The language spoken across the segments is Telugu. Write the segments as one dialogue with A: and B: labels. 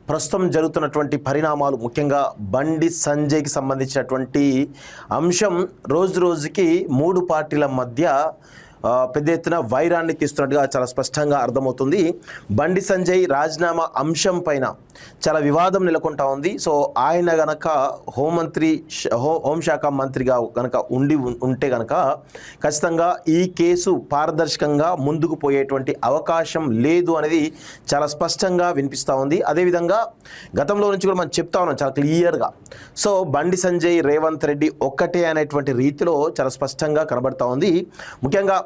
A: ప్రస్తుతం జరుగుతున్నటువంటి పరిణామాలు, ముఖ్యంగా బండి సంజయ్కి సంబంధించినటువంటి అంశం రోజు రోజుకి మూడు పార్టీల మధ్య పెద్ద ఎత్తున వైరాన్ని తీస్తున్నట్టుగా చాలా స్పష్టంగా అర్థమవుతుంది. బండి సంజయ్ రాజీనామా అంశం పైన చాలా వివాదం నెలకొంటా ఉంది. సో ఆయన గనక హోంశాఖ మంత్రిగా కనుక ఉంటే కనుక ఖచ్చితంగా ఈ కేసు పారదర్శకంగా ముందుకు పోయేటువంటి అవకాశం లేదు అనేది చాలా స్పష్టంగా వినిపిస్తూ ఉంది. అదేవిధంగా గతంలో నుంచి కూడా మనం చెప్తా ఉన్నాం చాలా క్లియర్గా. సో బండి సంజయ్, రేవంత్ రెడ్డి ఒక్కటే అనేటువంటి రీతిలో చాలా స్పష్టంగా కనబడతా ఉంది. ముఖ్యంగా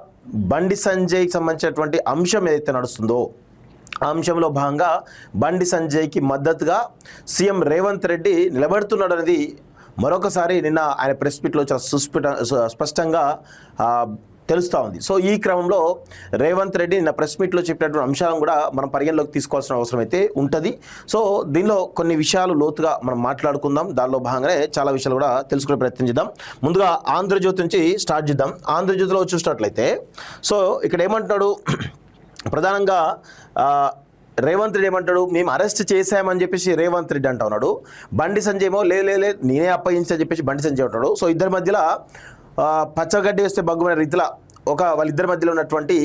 A: బండి సంజయ్కి సంబంధించినటువంటి అంశం ఏదైతే నడుస్తుందో ఆ అంశంలో భాగంగా బండి సంజయ్కి మద్దతుగా సీఎం రేవంత్ రెడ్డి నిలబడుతున్నాడు అనేది మరొకసారి నిన్న ఆయన ప్రెస్ మీట్లో చాలా స్పష్టంగా తెలుస్తూ ఉంది. సో ఈ క్రమంలో రేవంత్ రెడ్డి నిన్న ప్రెస్ మీట్లో చెప్పినటువంటి అంశాలను కూడా మనం పరిగణలోకి తీసుకోవాల్సిన అవసరం అయితే ఉంటుంది. సో దీనిలో కొన్ని విషయాలు లోతుగా మనం మాట్లాడుకుందాం. దానిలో భాగంగానే చాలా విషయాలు కూడా తెలుసుకునే ప్రయత్నం చేద్దాం. ముందుగా ఆంధ్రజ్యోతి నుంచి స్టార్ట్ చేద్దాం. ఆంధ్రజ్యోతిలో చూసినట్లయితే సో ఇక్కడ ఏమంటున్నాడు, ప్రధానంగా రేవంత్ రెడ్డి ఏమంటాడు, మేము అరెస్ట్ చేశామని చెప్పేసి రేవంత్ రెడ్డి అంటా ఉన్నాడు. బండి సంజయ్ ఏమో లే నేనే అప్పగించని చెప్పేసి బండి సంజయ్ అంటాడు. సో ఇద్దరి మధ్యలో పచ్చగడ్డి వేస్తే బగ్గుమైన రీతిలో వాళ్ళిద్దరి మధ్యలో ఉన్నటువంటి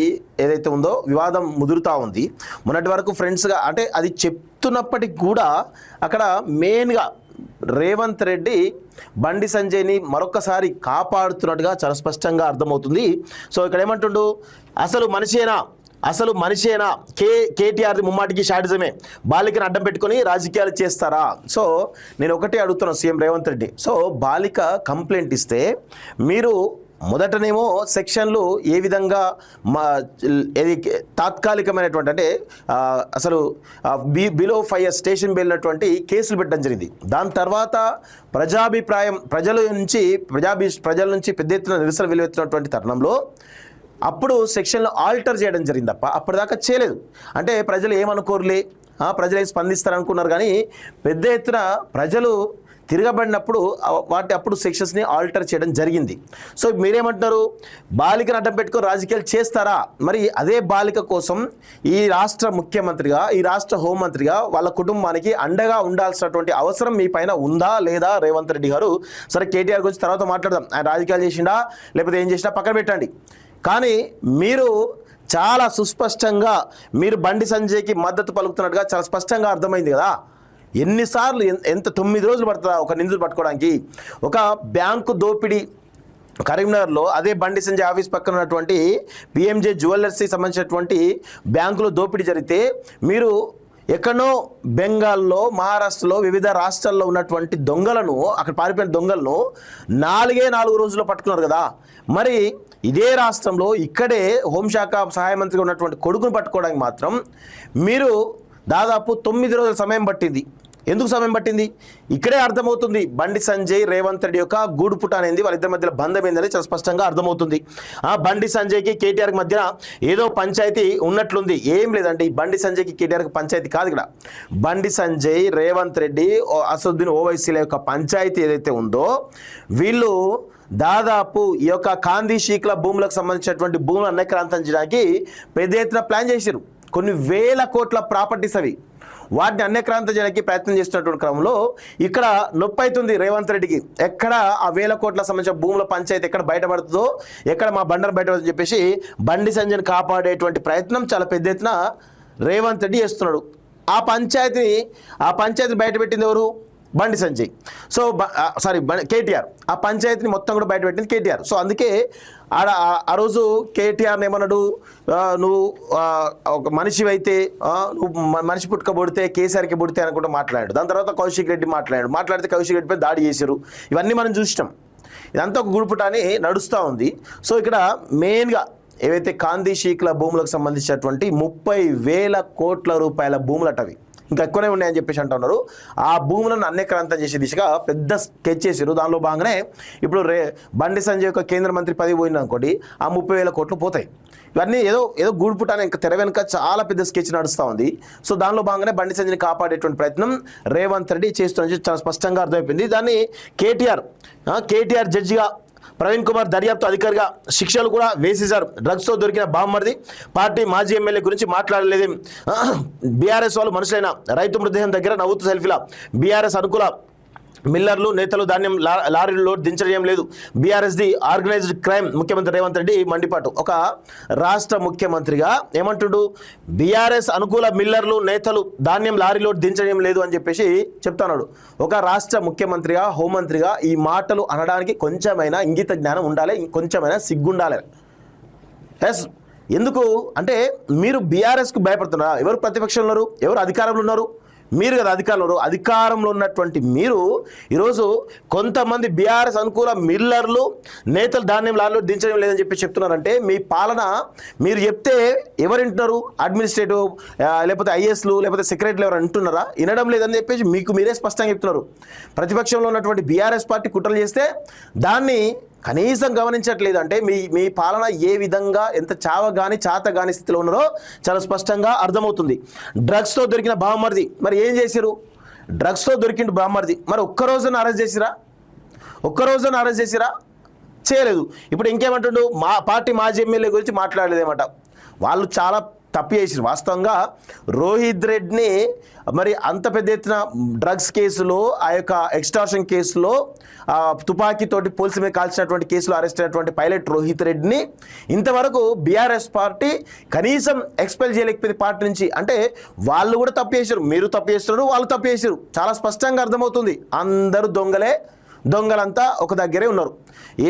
A: ఏదైతే ఉందో వివాదం ముదురుతూ ఉంది. మొన్నటి వరకు ఫ్రెండ్స్గా అంటే అది చెప్తున్నప్పటికి కూడా అక్కడ మెయిన్గా రేవంత్ రెడ్డి బండి సంజయ్ని మరొకసారి కాపాడుతున్నట్టుగా చాలా స్పష్టంగా అర్థమవుతుంది. సో ఇక్కడ ఏమంటుండు, అసలు మనిషేనా కేటీఆర్ ముమ్మాటికి షాడిజమే, బాలికను అడ్డం పెట్టుకొని రాజకీయాలు చేస్తారా? సో నేను ఒకటే అడుగుతున్నాను సీఎం రేవంత్ రెడ్డి. సో బాలిక కంప్లైంట్ ఇస్తే మీరు మొదటనేమో సెక్షన్లు ఏ విధంగా ఏది తాత్కాలికమైనటువంటి అంటే బిలో 5 years స్టేషన్ వెళ్ళినటువంటి కేసులు పెట్టడం జరిగింది. దాని తర్వాత ప్రజాభిప్రాయం ప్రజల నుంచి పెద్ద ఎత్తున నిరసన వెలువెత్తున్నటువంటి తరుణంలో అప్పుడు సెక్షన్లో ఆల్టర్ చేయడం జరిగింది తప్ప అప్పటిదాకా చేయలేదు. అంటే ప్రజలు ఏమనుకోరులే, ప్రజలు ఏం స్పందిస్తారనుకున్నారు, కానీ పెద్ద ఎత్తున ప్రజలు తిరగబడినప్పుడు అప్పుడు సెక్షన్స్ని ఆల్టర్ చేయడం జరిగింది. సో మీరేమంటున్నారు, బాలికను అడ్డం పెట్టుకొని రాజకీయాలు చేస్తారా? మరి అదే బాలిక కోసం ఈ రాష్ట్ర ముఖ్యమంత్రిగా, ఈ రాష్ట్ర హోంమంత్రిగా వాళ్ళ కుటుంబానికి అండగా ఉండాల్సినటువంటి అవసరం మీ పైన ఉందా లేదా రేవంత్ రెడ్డి గారు? సరే కేటీఆర్ గురించి తర్వాత మాట్లాడదాం, ఆయన రాజకీయాలు చేసిండా లేకపోతే ఏం చేసినా పక్కన పెట్టండి. కానీ మీరు చాలా సుస్పష్టంగా మీరు బండి సంజయ్కి మద్దతు పలుకుతున్నట్టుగా చాలా స్పష్టంగా అర్థమైంది కదా. ఎన్నిసార్లు ఎంత 9 రోజులు పడుతుందా ఒక నిందితులు పట్టుకోవడానికి? ఒక బ్యాంకు దోపిడీ కరీంనగర్లో అదే బండి సంజయ్ ఆఫీస్ పక్కన ఉన్నటువంటి పిఎంజే జ్యువెలర్స్కి సంబంధించినటువంటి బ్యాంకులో దోపిడీ జరిగితే మీరు ఎక్కడో బెంగాల్లో, మహారాష్ట్రలో, వివిధ రాష్ట్రాల్లో ఉన్నటువంటి దొంగలను, అక్కడ పారిపోయిన దొంగలను 4 రోజుల్లో పట్టుకున్నారు కదా. మరి ఇదే రాష్ట్రంలో ఇక్కడే హోంశాఖ సహాయ మంత్రిగా ఉన్నటువంటి కొడుకును పట్టుకోవడానికి మాత్రం మీరు దాదాపు 9 రోజుల సమయం పట్టింది. ఎందుకు సమయం పట్టింది? ఇక్కడే అర్థమవుతుంది బండి సంజయ్ రేవంత్ రెడ్డి యొక్క గూడుపుట అనేది, వాళ్ళిద్దరి మధ్యలో బంధం ఏందని చాలా స్పష్టంగా అర్థమవుతుంది. బండి సంజయ్కి కేటీఆర్కి మధ్యన ఏదో పంచాయతీ ఉన్నట్లుంది. ఏం లేదండి, బండి సంజయ్కి కేటీఆర్కి పంచాయతీ కాదు. ఇక్కడ బండి సంజయ్, రేవంత్ రెడ్డి, అసదుద్దీన్ ఓవైసీల యొక్క పంచాయతీ ఏదైతే ఉందో, వీళ్ళు దాదాపు ఈ యొక్క కాందీ షీక్ల భూములకు సంబంధించినటువంటి భూములు అన్యక్రాంతించడానికి పెద్ద ఎత్తున ప్లాన్ చేశారు. కొన్ని వేల కోట్ల ప్రాపర్టీస్ అవి, వాటిని అన్యక్రాంతం చేయడానికి ప్రయత్నం చేస్తున్నటువంటి క్రమంలో ఇక్కడ నొప్పి అవుతుంది రేవంత్ రెడ్డికి. ఎక్కడ ఆ వేల కోట్ల సంబంధించిన భూముల పంచాయతీ ఎక్కడ బయటపడుతుందో, ఎక్కడ మా బండర్ బయటపడుతుందని చెప్పేసి బండి సంజయ్ని కాపాడేటువంటి ప్రయత్నం చాలా పెద్ద ఎత్తున రేవంత్ రెడ్డి చేస్తున్నాడు. ఆ పంచాయతీ బయటపెట్టింది ఎవరు? బండి సంజయ్. సో కేటీఆర్ ఆ పంచాయతీని మొత్తం కూడా బయటపెట్టింది కేటీఆర్. సో అందుకే ఆ రోజు కేటీఆర్ని ఏమన్నాడు, నువ్వు ఒక మనిషి అయితే నువ్వు మనిషి పుట్టుకబడితే కేసీఆర్కి పుడితే అనుకుంటూ మాట్లాడాడు. దాని తర్వాత కౌశిక్ రెడ్డి మాట్లాడితే కౌశిక్ రెడ్డిపై దాడి చేశారు. ఇవన్నీ మనం చూసినాం. ఇదంతా ఒక గుడుపుట అని నడుస్తూ ఉంది. సో ఇక్కడ మెయిన్గా ఏవైతే కాందీ షీక్ల భూములకు సంబంధించినటువంటి 30,000 కోట్ల రూపాయల భూములటవి, ఇంకా ఎక్కువనే ఉన్నాయని చెప్పేసి అంటున్నారు. ఆ భూములను అన్యక్రాంతం చేసే దిశగా పెద్ద స్కెచ్ చేశారు. దానిలో భాగంగానే ఇప్పుడు బండి సంజయ్ యొక్క కేంద్ర మంత్రి పదవి పోయింది అనుకోండి, ఆ 30,000 కోట్లు పోతాయి. ఇవన్నీ ఏదో గూడుపుటానే, ఇంకా తెర వెనుక చాలా పెద్ద స్కెచ్ నడుస్తూ ఉంది. సో దానిలో భాగంగానే బండి సంజయ్ని కాపాడేటువంటి ప్రయత్నం రేవంత్ రెడ్డి చేస్తున్నది చాలా స్పష్టంగా అర్థమైపోయింది. దాన్ని కేటీఆర్ జడ్జిగా ప్రవీణ్ కుమార్ దర్యాప్తు అధికారిగా శిక్షలు కూడా వేసేశారు. డ్రగ్స్తో దొరికిన బామ్మర్ది పార్టీ మాజీ ఎమ్మెల్యే గురించి మాట్లాడలేదు. బీఆర్ఎస్ వాళ్ళు మనుషులైన రైతు మృతదేహం దగ్గర నవ్వుతూ సెల్ఫీలా. బీఆర్ఎస్ అనుకూల మిల్లర్లు నేతలు ధాన్యం లారీలో దించడం లేదు. బీఆర్ఎస్ది ఆర్గనైజ్డ్ క్రైమ్. ముఖ్యమంత్రి రేవంత్ రెడ్డి మండిపాటు. ఒక రాష్ట్ర ముఖ్యమంత్రిగా ఏమంటుడు, బీఆర్ఎస్ అనుకూల మిల్లర్లు నేతలు ధాన్యం లారీలో దించడం లేదు అని చెప్పేసి చెప్తున్నాడు. ఒక రాష్ట్ర ముఖ్యమంత్రిగా, హోంమంత్రిగా ఈ మాటలు అనడానికి కొంచెమైనా ఇంగిత జ్ఞానం ఉండాలి, కొంచెమైనా సిగ్గుండాలి. ఎస్, ఎందుకు అంటే మీరు బీఆర్ఎస్కు భయపడుతున్నారా? ఎవరు ప్రతిపక్షంలో ఉన్నారు? ఎవరు అధికారంలో ఉన్నారు? మీరు కదా అధికారంలో. అధికారంలో ఉన్నటువంటి మీరు ఈరోజు కొంతమంది బీఆర్ఎస్ అనుకూల మిల్లర్లు నేతలు ధాన్యం లారీలో దించడం లేదని చెప్పి చెప్తున్నారంటే మీ పాలన మీరు చెప్తే ఎవరు వింటున్నారు? అడ్మినిస్ట్రేటివ్ లేకపోతే ఐఏఎస్లు లేకపోతే సెక్రటరీలు ఎవరు అంటున్నారా? వినడం లేదని చెప్పేసి మీకు మీరే స్పష్టంగా చెప్తున్నారు. ప్రతిపక్షంలో ఉన్నటువంటి బీఆర్ఎస్ పార్టీ కుట్రలు చేస్తే దాన్ని కనీసం గమనించట్లేదు. అంటే మీ పాలన ఏ విధంగా ఎంత చావగాని చాతగాని స్థితిలో ఉన్నారో చాలా స్పష్టంగా అర్థమవుతుంది. డ్రగ్స్తో దొరికిన బామ్మర్ది మరి ఏం చేశారు? డ్రగ్స్తో దొరికిన బామ్మర్ది మరి ఒక్కరోజున అరెస్ట్ చేసిరా? ఒక్కరోజున అరెస్ట్ చేసిరా? చేయలేదు. ఇప్పుడు ఇంకేమంటుండు, మా పార్టీ మాజీ ఎమ్మెల్యే గురించి మాట్లాడలేదేమాట. వాళ్ళు చాలా తప్పు చేసిరు. వాస్తవంగా రోహిత్ రెడ్డిని మరి అంత పెద్ద ఎత్తున డ్రగ్స్ కేసులో, ఆ యొక్క ఎక్స్టార్షన్ కేసులో, తుపాకీతోటి పోలీసు మీద కాల్చినటువంటి కేసులో అరెస్ట్ అయినటువంటి పైలట్ రోహిత్ రెడ్డిని ఇంతవరకు బీఆర్ఎస్ పార్టీ కనీసం ఎక్స్పెల్ చేయలేకపోయింది పార్టీ నుంచి. అంటే వాళ్ళు కూడా తప్పు చేశారు, మీరు తప్పు చేస్తున్నారు, వాళ్ళు తప్పు చేశారు. చాలా స్పష్టంగా అర్థమవుతుంది. అందరూ దొంగలంతా ఒక దగ్గరే ఉన్నారు.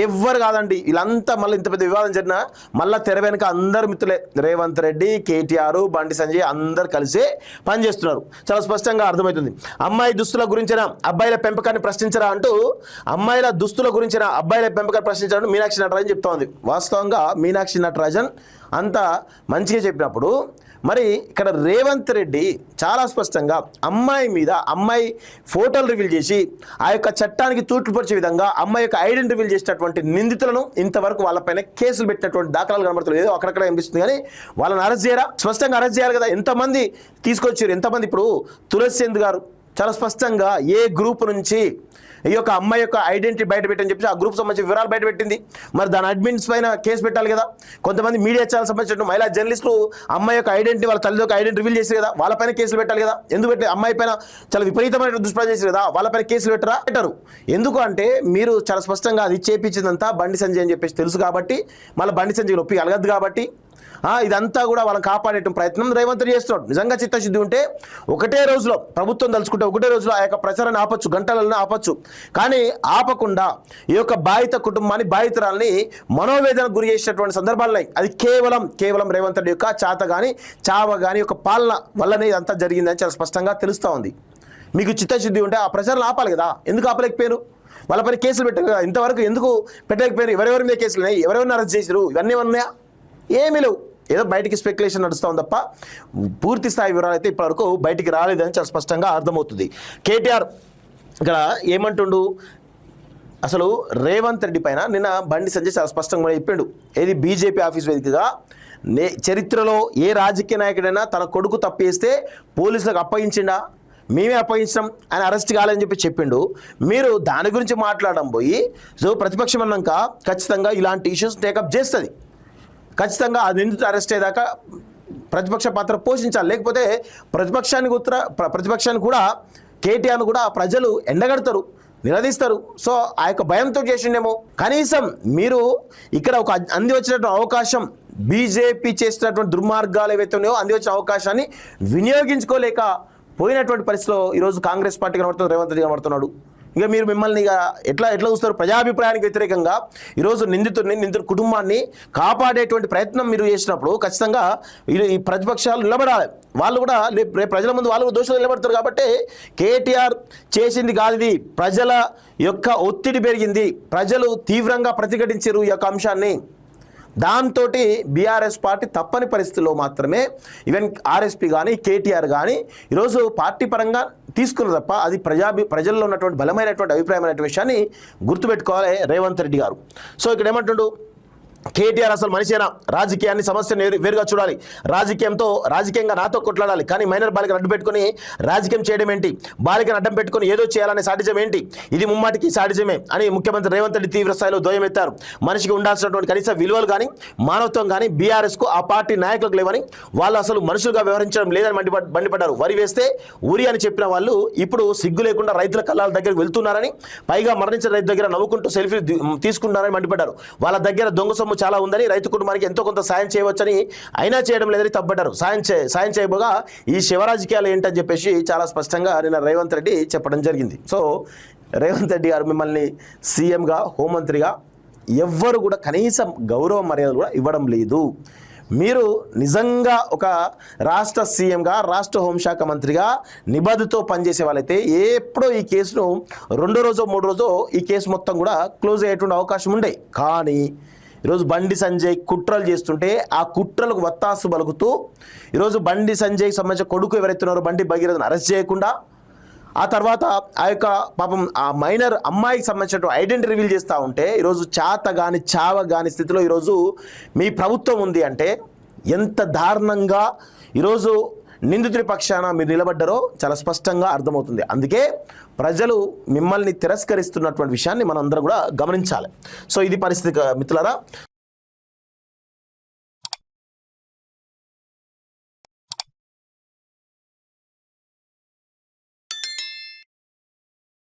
A: ఎవ్వరు కాదండి వీళ్ళంతా. మళ్ళీ ఇంత పెద్ద వివాదం జరిగినా మళ్ళీ తెర వెనుక అందరు మిత్రులే. రేవంత్ రెడ్డి, కేటీఆర్, బండి సంజయ్ అందరు కలిసే పనిచేస్తున్నారు. చాలా స్పష్టంగా అర్థమవుతుంది. అమ్మాయి దుస్తుల గురించిన అబ్బాయిల పెంపకాన్ని ప్రశ్నించరా అంటూ, అమ్మాయిల దుస్తుల గురించిన అబ్బాయిల పెంపకాన్ని ప్రశ్నించాలని మీనాక్షి నటరాజన్ చెప్తా ఉంది. వాస్తవంగా మీనాక్షి నటరాజన్ అంత మంచిగా చెప్పినప్పుడు మరి ఇక్కడ రేవంత్ రెడ్డి చాలా స్పష్టంగా అమ్మాయి మీద అమ్మాయి ఫోటోలు రివీల్ చేసి ఆ యొక్క చట్టానికి తూట్లుపరిచే విధంగా అమ్మాయి యొక్క ఐడెంటిటీ రివీల్ చేసినటువంటి నిందితులను ఇంతవరకు వాళ్ళపైన కేసులు పెట్టినటువంటి దాఖలాలు కనబడుతుంది. ఏదో అక్కడక్కడ అనిపిస్తుంది కానీ వాళ్ళని అరెస్ట్ చేయరా? స్పష్టంగా అరెస్ట్ చేయాలి కదా. ఎంతమంది తీసుకొచ్చారు? ఎంతమంది? ఇప్పుడు తులసి చంద్ గారు చాలా స్పష్టంగా ఏ గ్రూప్ నుంచి ఈ యొక్క అమ్మాయి యొక్క ఐడెంటిటీ బయట పెట్టని చెప్పి ఆ గ్రూప్ సంబంధించిన వివరాలు బయట పెట్టింది. మరి దాని అడ్మిన్స్ పైన కేసు పెట్టాలి కదా. కొంతమంది మీడియా ఛానల్ సంబంధించిన మహిళా జర్నలిస్టులు అమ్మాయి యొక్క ఐడెంటిటీ, వాళ్ళ తల్లి యొక్క ఐడెంటిటీ రివీల్ చేశారు కదా, వాళ్ళపైన కేసులు పెట్టాలి కదా. ఎందుకు పెట్టే? అమ్మాయి పైన చాలా విపరీతమైన దుష్ప్రచారం చేశారు కదా, వాళ్ళపైన కేసులు పెట్టరు. ఎందుకు అంటే మీరు చాలా స్పష్టంగా అది చేపించిందంతా బండి సంజయ్ అని చెప్పేసి తెలుసు కాబట్టి, మళ్ళీ బండి సంజయ్ నొప్పి కలగదు కాబట్టి ఇదంతా కూడా వాళ్ళని కాపాడే ప్రయత్నం రేవంత్ రెడ్డి చేస్తున్నాడు. నిజంగా చిత్తశుద్ధి ఉంటే ఒకటే రోజులో ప్రభుత్వం తలుచుకుంటే ఒకటే రోజులో ఆ యొక్క ప్రచారాన్ని ఆపచ్చు, గంటలలో ఆపచ్చు. కానీ ఆపకుండా ఈ యొక్క బాధిత కుటుంబాన్ని, బాధితురాల్ని మనోవేదనకు గురి చేసినటువంటి సందర్భాలున్నాయి. అది కేవలం రేవంత్ రెడ్డి యొక్క చాత కానీ చావ కానీ యొక్క పాలన వల్లనే ఇదంతా జరిగిందని చాలా స్పష్టంగా తెలుస్తూ ఉంది. మీకు చిత్తశుద్ధి ఉంటే ఆ ప్రచారాలు ఆపాలి కదా. ఎందుకు ఆపలేకపోయారు? వాళ్ళపైన కేసులు పెట్టారు కదా. ఇంతవరకు ఎందుకు పెట్టలేకపోయారు? ఎవరెవరి మీద కేసులు ఉన్నాయి? ఎవరెవరిని అరెస్ట్ చేశారు? ఇవన్నీ ఉన్నాయా? ఏమీ లేవు. ఏదో బయటికి స్పెక్యులేషన్ నడుస్తూ ఉంది తప్ప పూర్తి స్థాయి వివరాలు అయితే ఇప్పటివరకు బయటికి రాలేదని చాలా స్పష్టంగా అర్థమవుతుంది. కేటీఆర్ ఇక్కడ ఏమంటుండు, అసలు రేవంత్ రెడ్డి పైన నిన్న బండి సంజయ్ చాలా స్పష్టంగా చెప్పిండు. ఏది బీజేపీ ఆఫీస్ వేదికగా చరిత్రలో ఏ రాజకీయ నాయకుడైనా తన కొడుకు తప్పేస్తే పోలీసులకు అప్పగించిండా? మేమే అప్పగించడం, ఆయన అరెస్ట్ కాలేదని చెప్పి చెప్పిండు. మీరు దాని గురించి మాట్లాడడం పోయి ప్రతిపక్షం అన్నాక ఖచ్చితంగా ఇలాంటి ఇష్యూస్ టేకప్ చేస్తుంది. ఖచ్చితంగా ఆ నిందితుడు అరెస్ట్ అయ్యేదాకా ప్రతిపక్ష పాత్ర పోషించాలి. లేకపోతే ప్రతిపక్షాన్ని కూడా కేటీఆర్ను కూడా ప్రజలు ఎండగడతారు, నిలదీస్తారు. సో ఆ యొక్క భయంతో చేసిండేమో. కనీసం మీరు ఇక్కడ ఒక అంది వచ్చినటువంటి అవకాశం, బీజేపీ చేసినటువంటి దుర్మార్గాలు ఏవైతే ఉన్నాయో అంది వచ్చిన అవకాశాన్ని వినియోగించుకోలేక పోయినటువంటి పరిస్థితిలో ఈరోజు కాంగ్రెస్ పార్టీ కనబడుతుంది, రేవంత్ రెడ్డి కనబడుతున్నాడు. ఇక మీరు మిమ్మల్ని ఇక ఎట్లా చూస్తారు? ప్రజాభిప్రాయానికి వ్యతిరేకంగా ఈరోజు నిందితుడి కుటుంబాన్ని కాపాడేటువంటి ప్రయత్నం మీరు చేసినప్పుడు ఖచ్చితంగా ఈ ప్రతిపక్షాలు నిలబడాలి. వాళ్ళు కూడా రేపు ప్రజల ముందు వాళ్ళు దోషులు నిలబడతారు. కాబట్టి కేటీఆర్ చేసింది కాదు ఇది. ప్రజల యొక్క ఒత్తిడి పెరిగింది, ప్రజలు తీవ్రంగా ప్రతిఘటించారు ఈ యొక్క అంశాన్ని. దాంతో బీఆర్ఎస్ పార్టీ తప్పని పరిస్థితుల్లో మాత్రమే ఈవెన్ ఆర్ఎస్పీ కానీ కేటీఆర్ కానీ ఈరోజు పార్టీ పరంగా తీసుకున్నారు తప్ప అది ప్రజల్లో ఉన్నటువంటి బలమైనటువంటి అభిప్రాయమైనటువంటి విషయాన్ని గుర్తుపెట్టుకోవాలి రేవంత్ రెడ్డి గారు. సో ఇక్కడ ఏమంటుండు, కేటీఆర్ అసలు మనిషేనా? రాజకీయాన్ని సమస్యను వేరుగా చూడాలి, రాజకీయంగా నాతో కొట్లాడాలి, కానీ మైనర్ బాలికను అడ్డు పెట్టుకుని రాజకీయం చేయడం ఏంటి? బాలికను అడ్డం పెట్టుకుని ఏదో చేయాలనే సాటిజం ఏంటి? ఇది ముమ్మాటికి సాటిజమే అని ముఖ్యమంత్రి రేవంత్ రెడ్డి తీవ్ర స్థాయిలో ధ్వజమెత్తారు. మనిషికి ఉండాల్సినటువంటి కనీస విలువలు కానీ మానవత్వం కానీ బీఆర్ఎస్కు ఆ పార్టీ నాయకులకు లేవని, వాళ్ళు అసలు మనుషులుగా వ్యవహరించడం లేదని మండిపడ్డారు. వరి వేస్తే ఉరి అని చెప్పిన వాళ్ళు ఇప్పుడు సిగ్గు లేకుండా రైతుల కళ్ళాల దగ్గరికి వెళ్తున్నారని, పైగా మరణించిన రైతు దగ్గర నవ్వుకుంటూ సెల్ఫీ తీసుకుంటున్నారని మండిపడ్డారు. వాళ్ళ దగ్గర దొంగ సొమ్ము చాలా ఉందని, రైతు కుటుంబానికి ఎంతో కొంత సాయం చేయవచ్చని, అయినా చేయడం లేదని తప్పబడ్డారు. సాయం చేయబోగా ఈ శివరాజకీయాలు ఏంటని చెప్పేసి చాలా స్పష్టంగా నిన్న రేవంత్ రెడ్డి చెప్పడం జరిగింది. సో రేవంత్ రెడ్డి గారు మిమ్మల్ని సీఎంగా, హోంమంత్రిగా ఎవ్వరు కూడా కనీసం గౌరవ మర్యాదలు కూడా ఇవ్వడం లేదు. మీరు నిజంగా ఒక రాష్ట్ర సీఎంగా, రాష్ట్ర హోంశాఖ మంత్రిగా నిబద్ధతో పనిచేసే వాళ్ళైతే ఎప్పుడో ఈ కేసును 2 రోజో 3 రోజో ఈ కేసు మొత్తం కూడా క్లోజ్ అయ్యేటువంటి అవకాశం ఉండే. కానీ ఈరోజు బండి సంజయ్ కుట్రలు చేస్తుంటే ఆ కుట్రలకు వత్తాసు పలుకుతూ ఈరోజు బండి సంజయ్కి సంబంధించిన కొడుకు ఎవరైతున్నారో బండి భగీరథను అరెస్ట్ చేయకుండా, ఆ తర్వాత ఆ యొక్క పాపం ఆ మైనర్ అమ్మాయికి సంబంధించిన ఐడెంటిటీ రివీల్ చేస్తూ ఉంటే ఈరోజు చావ కాని స్థితిలో ఈరోజు మీ ప్రభుత్వం ఉంది అంటే ఎంత దారుణంగా ఈరోజు నిందితుడి పక్షాన మీరు నిలబడ్డారో చాలా స్పష్టంగా అర్థమవుతుంది. అందుకే ప్రజలు మిమ్మల్ని తిరస్కరిస్తున్నటువంటి విషయాన్ని మనం అందరం కూడా గమనించాలి. సో ఇది పరిస్థితి మిత్రులారా.